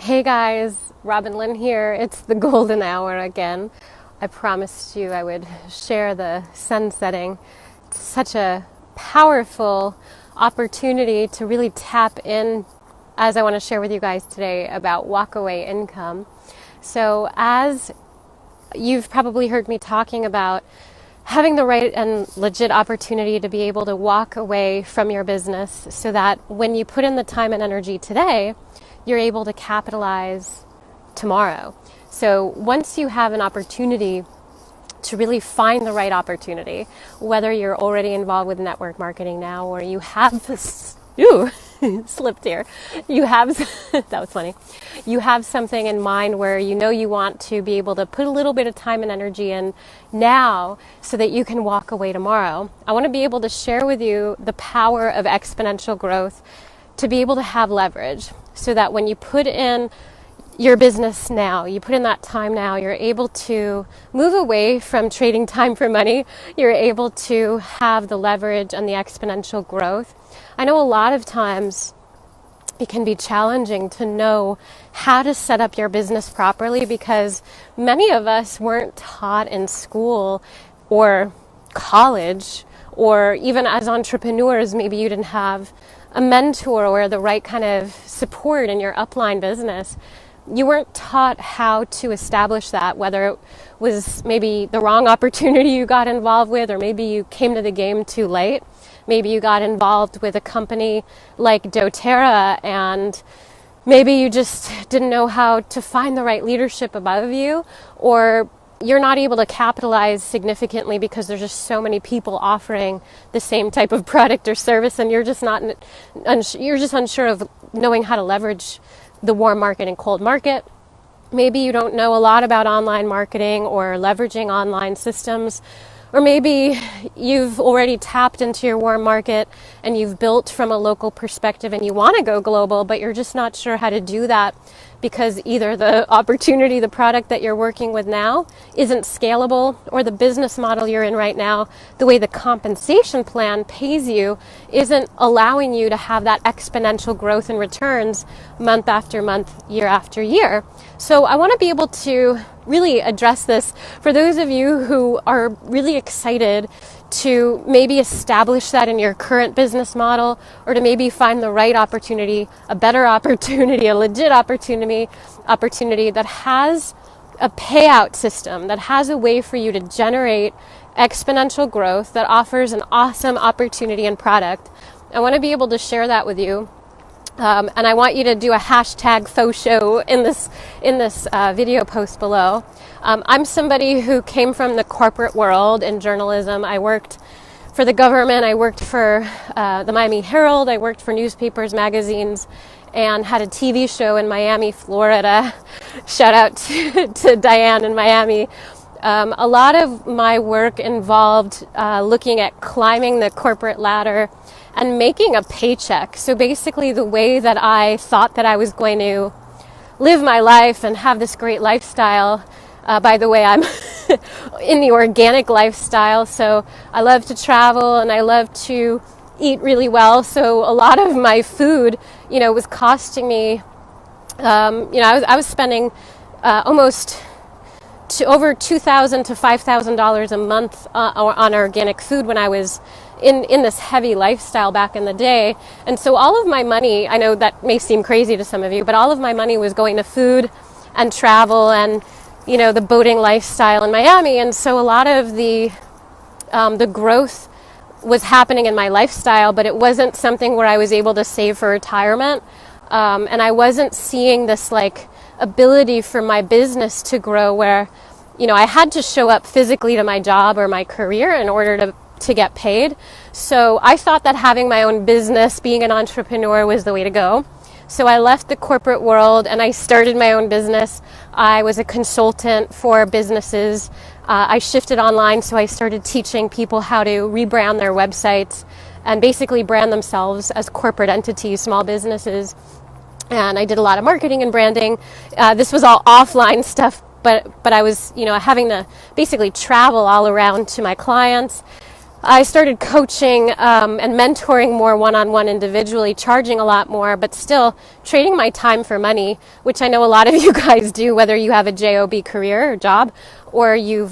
Hey guys, Robin Lynn here. It's the golden hour again. I promised you I would share the sun setting. It's such a powerful opportunity to really tap in, as I want to share with you guys today, about walkaway income. So as you've probably heard me talking about having the right and legit opportunity to be able to walk away from your business so that when you put in the time and energy today, you're able to capitalize tomorrow. So once you have an opportunity to really find the right opportunity, whether you're already involved with network marketing now or you have this, slipped here. You have, that was funny. You have something in mind where you know you want to be able to put a little bit of time and energy in now so that you can walk away tomorrow. I want to be able to share with you the power of exponential growth to be able to have leverage so that when you put in your business now, you put in that time now, you're able to move away from trading time for money. You're able to have the leverage and the exponential growth. I know a lot of times it can be challenging to know how to set up your business properly because many of us weren't taught in school or college, or even as entrepreneurs, maybe you didn't have a mentor or the right kind of support in your upline business. You weren't taught how to establish that, whether it was maybe the wrong opportunity you got involved with, or maybe you came to the game too late. Maybe you got involved with a company like doTERRA and maybe you just didn't know how to find the right leadership above you, or you're not able to capitalize significantly because there's just so many people offering the same type of product or service, and you're just unsure of knowing how to leverage the warm market and cold market. Maybe you don't know a lot about online marketing or leveraging online systems, or maybe you've already tapped into your warm market and you've built from a local perspective and you want to go global, but you're just not sure how to do that because either the opportunity, the product that you're working with now isn't scalable, or the business model you're in right now, the way the compensation plan pays you, isn't allowing you to have that exponential growth in returns month after month, year after year. So I want to be able to really address this for those of you who are really excited to maybe establish that in your current business model, or to maybe find the right opportunity, a better opportunity, a legit opportunity that has a payout system, that has a way for you to generate exponential growth, that offers an awesome opportunity and product. I want to be able to share that with you. And I want you to do a hashtag faux show in this video post below. I'm somebody who came from the corporate world in journalism. I worked for the government. I worked for the Miami Herald. I worked for newspapers, magazines, and had a TV show in Miami, Florida. Shout out to Diane in Miami. A lot of my work involved looking at climbing the corporate ladder and making a paycheck. So basically the way that I thought that I was going to live my life and have this great lifestyle, by the way, I'm in the organic lifestyle, so I love to travel and I love to eat really well. So a lot of my food, was costing me, I was spending almost over $2,000 to $5,000 a month on organic food when I was in this heavy lifestyle back in the day. And so all of my money, I know that may seem crazy to some of you, but all of my money was going to food and travel and, the boating lifestyle in Miami. And so a lot of the growth was happening in my lifestyle, but it wasn't something where I was able to save for retirement. And I wasn't seeing this ability for my business to grow where, I had to show up physically to my job or my career in order to get paid. So I thought that having my own business, being an entrepreneur, was the way to go. So I left the corporate world and I started my own business. I was a consultant for businesses. I shifted online, so I started teaching people how to rebrand their websites and basically brand themselves as corporate entities, small businesses. And I did a lot of marketing and branding. This was all offline stuff, but I was, having to basically travel all around to my clients. I started coaching and mentoring more one-on-one individually, charging a lot more, but still trading my time for money, which I know a lot of you guys do, whether you have a JOB career or job, or you've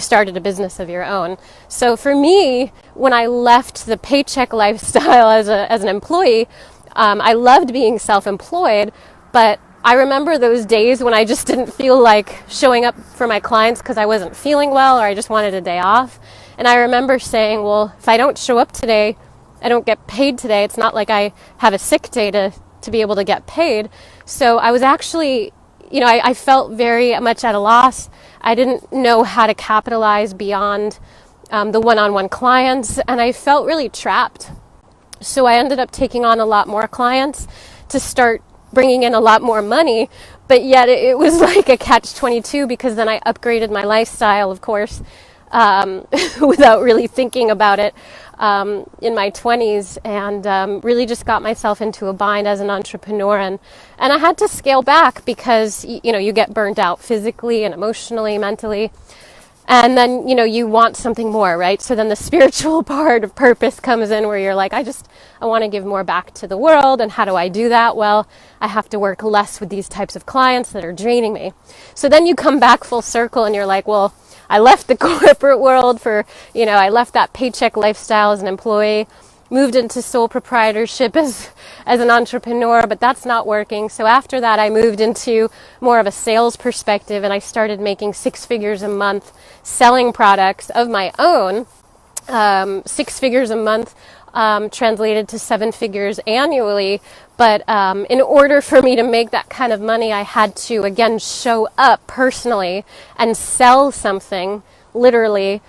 started a business of your own. So for me, when I left the paycheck lifestyle as an employee, I loved being self-employed, but I remember those days when I just didn't feel like showing up for my clients because I wasn't feeling well or I just wanted a day off. And I remember saying, well, if I don't show up today, I don't get paid today. It's not like I have a sick day to be able to get paid. So I was actually, I felt very much at a loss. I didn't know how to capitalize beyond the one-on-one clients, and I felt really trapped. So I ended up taking on a lot more clients to start bringing in a lot more money, but yet it was like a catch-22 because then I upgraded my lifestyle, of course, without really thinking about it in my 20s, and really just got myself into a bind as an entrepreneur, and I had to scale back because you get burnt out physically and emotionally, mentally, and then you want something more, right? So then the spiritual part of purpose comes in where you're like, I want to give more back to the world, and how do I do that? Well, I have to work less with these types of clients that are draining me. So then you come back full circle and you're like, well, I left the corporate world I left that paycheck lifestyle as an employee, moved into sole proprietorship as an entrepreneur, but that's not working. So after that, I moved into more of a sales perspective, and I started making 6 figures a month selling products of my own. 6 figures a month translated to 7 figures annually. But in order for me to make that kind of money, I had to, again, show up personally and sell something, literally,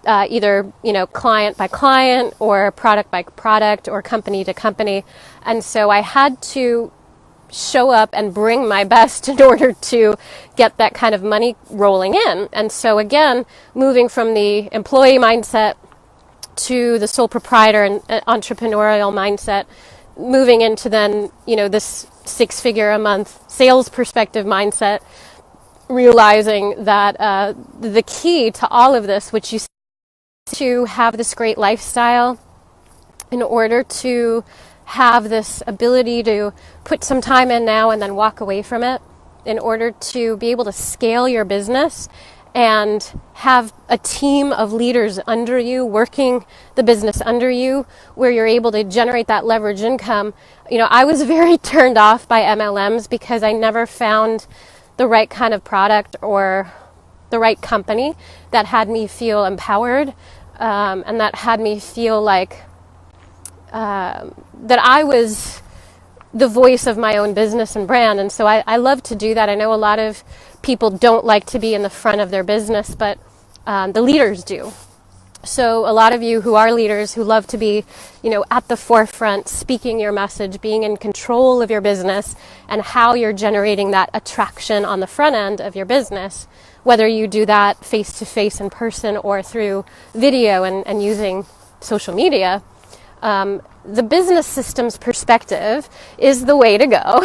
either, client by client or product by product or company to company. And so I had to show up and bring my best in order to get that kind of money rolling in. And so again, moving from the employee mindset to the sole proprietor and entrepreneurial mindset, moving into then, this 6 figure a month sales perspective mindset, realizing that the key to all of this, which you to have this great lifestyle, in order to have this ability to put some time in now and then walk away from it, in order to be able to scale your business and have a team of leaders under you, working the business under you, where you're able to generate that leverage income. I was very turned off by MLMs because I never found the right kind of product or the right company that had me feel empowered, and that had me feel like that I was the voice of my own business and brand. And so I love to do that. I know a lot of people don't like to be in the front of their business, but the leaders do. So a lot of you who are leaders, who love to be, at the forefront, speaking your message, being in control of your business and how you're generating that attraction on the front end of your business, whether you do that face-to-face in person or through video and using social media, the business systems perspective is the way to go.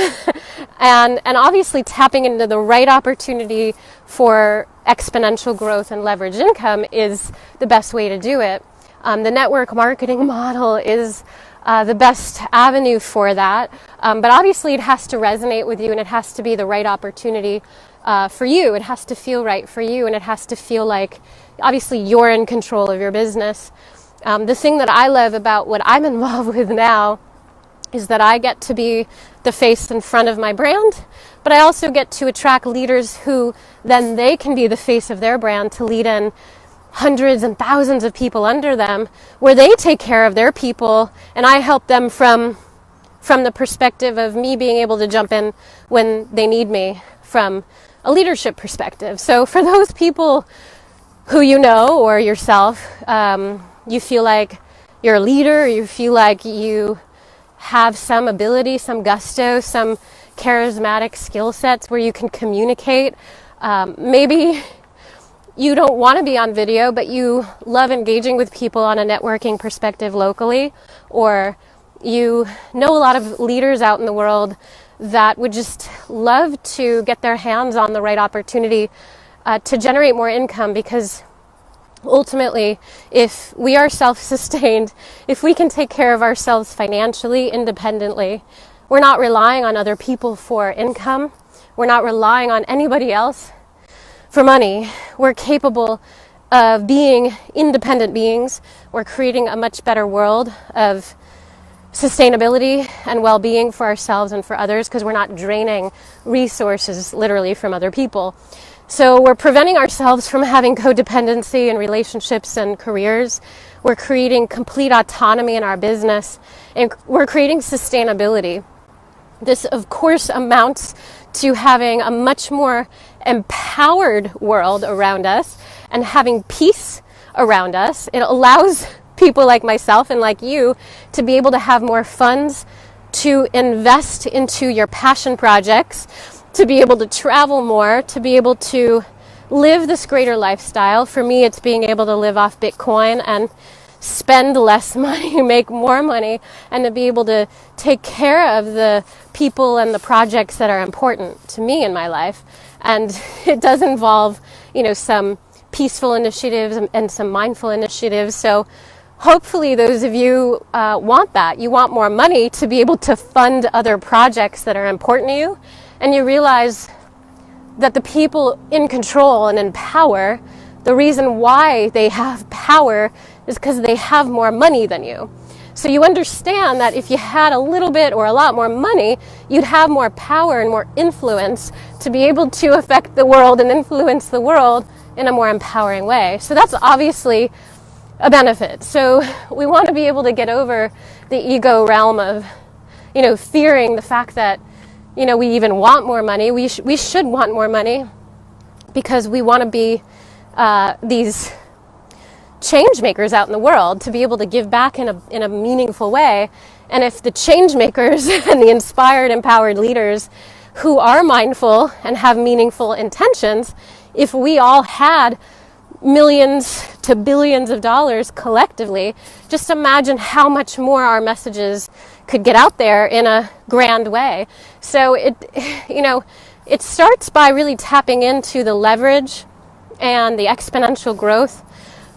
and obviously tapping into the right opportunity for exponential growth and leverage income is the best way to do it. The network marketing model is the best avenue for that. But obviously it has to resonate with you, and it has to be the right opportunity for you. It has to feel right for you, and it has to feel like obviously you're in control of your business. The thing that I love about what I'm involved with now is that I get to be the face in front of my brand, but I also get to attract leaders who then they can be the face of their brand to lead in hundreds and thousands of people under them, where they take care of their people, and I help them from the perspective of me being able to jump in when they need me from a leadership perspective. So for those people who or yourself, you feel like you're a leader, you feel like you have some ability, some gusto, some charismatic skill sets where you can communicate. Maybe you don't want to be on video, but you love engaging with people on a networking perspective locally, or you know a lot of leaders out in the world that would just love to get their hands on the right opportunity to generate more income, because Ultimately, if we are self-sustained, if we can take care of ourselves financially, independently, we're not relying on other people for income, we're not relying on anybody else for money, we're capable of being independent beings, we're creating a much better world of sustainability and well-being for ourselves and for others, because we're not draining resources literally from other people. So we're preventing ourselves from having codependency in relationships and careers. We're creating complete autonomy in our business, and we're creating sustainability. This, of course, amounts to having a much more empowered world around us and having peace around us. It allows people like myself and like you to be able to have more funds to invest into your passion projects, to be able to travel more, to be able to live this greater lifestyle. For me, it's being able to live off Bitcoin and spend less money, make more money, and to be able to take care of the people and the projects that are important to me in my life. And it does involve, some peaceful initiatives and some mindful initiatives. So hopefully those of you want that. You want more money to be able to fund other projects that are important to you. And you realize that the people in control and in power, the reason why they have power is because they have more money than you. So you understand that if you had a little bit or a lot more money, you'd have more power and more influence to be able to affect the world and influence the world in a more empowering way. So that's obviously a benefit. So we want to be able to get over the ego realm of, fearing the fact that we even want more money. We should want more money because we want to be these change makers out in the world, to be able to give back in a meaningful way. And if the change makers and the inspired, empowered leaders who are mindful and have meaningful intentions, if we all had millions to billions of dollars collectively, just imagine how much more our messages could get out there in a grand way. So it starts by really tapping into the leverage and the exponential growth.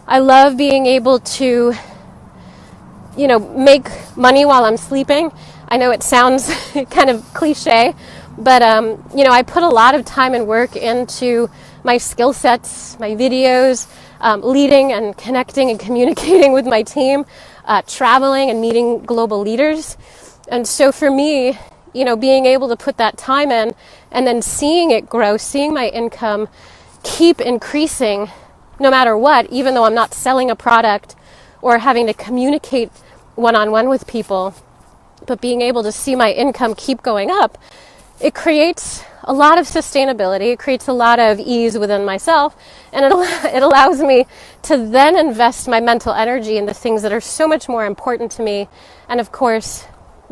I love being able to, make money while I'm sleeping. I know it sounds kind of cliche, but I put a lot of time and work into my skill sets, my videos, leading and connecting and communicating with my team, traveling and meeting global leaders. And so for me, being able to put that time in and then seeing it grow, seeing my income keep increasing no matter what, even though I'm not selling a product or having to communicate one-on-one with people, but being able to see my income keep going up, it creates a lot of sustainability. It creates a lot of ease within myself, and it allows me to then invest my mental energy in the things that are so much more important to me, and of course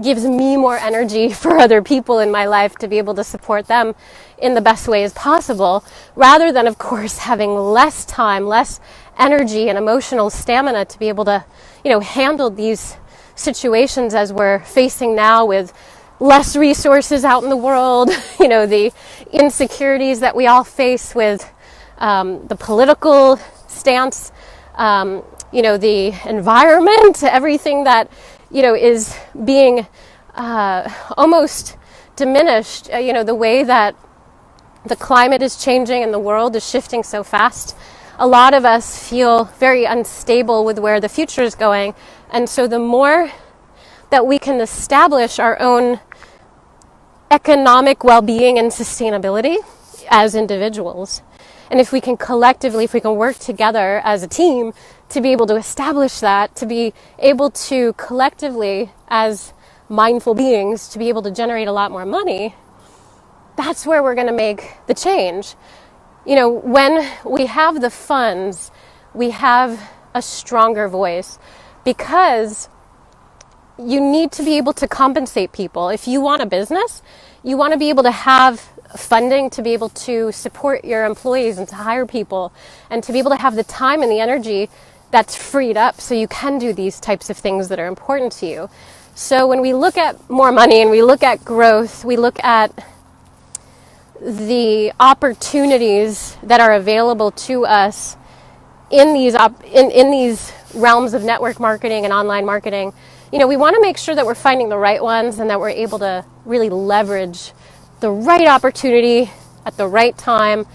gives me more energy for other people in my life to be able to support them in the best ways possible, rather than, of course, having less time, less energy and emotional stamina to be able to, handle these situations as we're facing now with less resources out in the world, the insecurities that we all face with the political stance, the environment, everything that, is being almost diminished, the way that the climate is changing and the world is shifting so fast. A lot of us feel very unstable with where the future is going. And so the more that we can establish our own economic well-being and sustainability as individuals, and if we can collectively, if we can work together as a team to be able to establish that, to be able to collectively, as mindful beings, to be able to generate a lot more money, that's where we're going to make the change. When we have the funds, we have a stronger voice, because you need to be able to compensate people. If you want a business, you want to be able to have funding to be able to support your employees and to hire people, and to be able to have the time and the energy that's freed up so you can do these types of things that are important to you. So when we look at more money and we look at growth, we look at the opportunities that are available to us in these realms of network marketing and online marketing, we want to make sure that we're finding the right ones and that we're able to really leverage the right opportunity at the right time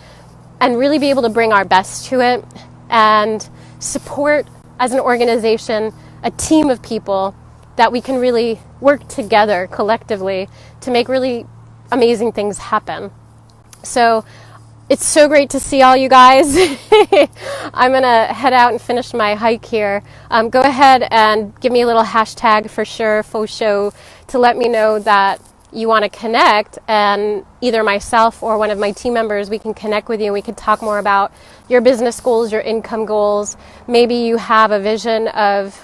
and really be able to bring our best to it and support, as an organization, a team of people that we can really work together collectively to make really amazing things happen. So it's so great to see all you guys. I'm going to head out and finish my hike here. Go ahead and give me a little hashtag for sure, faux show, to let me know that you want to connect, and either myself or one of my team members, we can connect with you and we can talk more about your business goals, your income goals. Maybe you have a vision of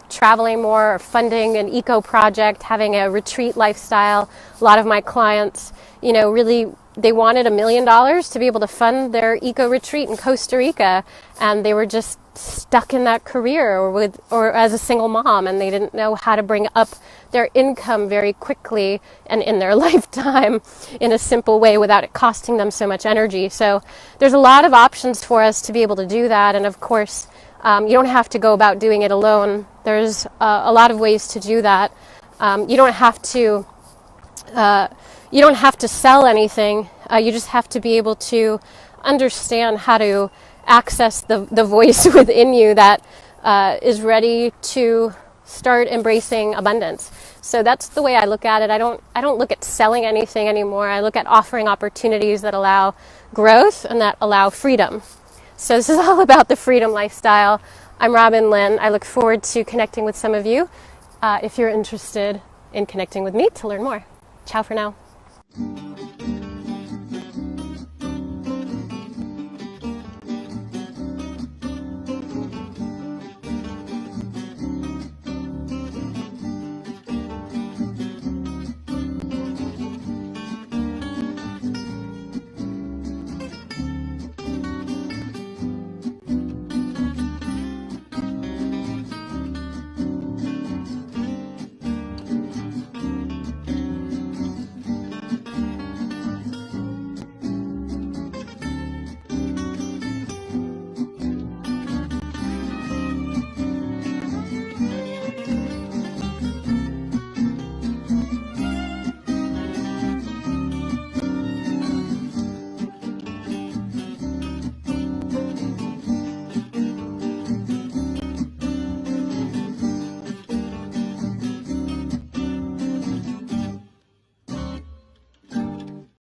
traveling more or funding an eco project, having a retreat lifestyle. A lot of my clients, really, they wanted $1 million to be able to fund their eco retreat in Costa Rica, and they were just stuck in that career or as a single mom, and they didn't know how to bring up their income very quickly and in their lifetime in a simple way without it costing them so much energy. So there's a lot of options for us to be able to do that, and of course you don't have to go about doing it alone. There's a lot of ways to do that. You don't have to sell anything. You just have to be able to understand how to access the voice within you that is ready to start embracing abundance. So that's the way I look at it. I don't look at selling anything anymore. I look at offering opportunities that allow growth and that allow freedom. So this is all about the freedom lifestyle. I'm Robin Lynn. I look forward to connecting with some of you if you're interested in connecting with me to learn more. Ciao for now.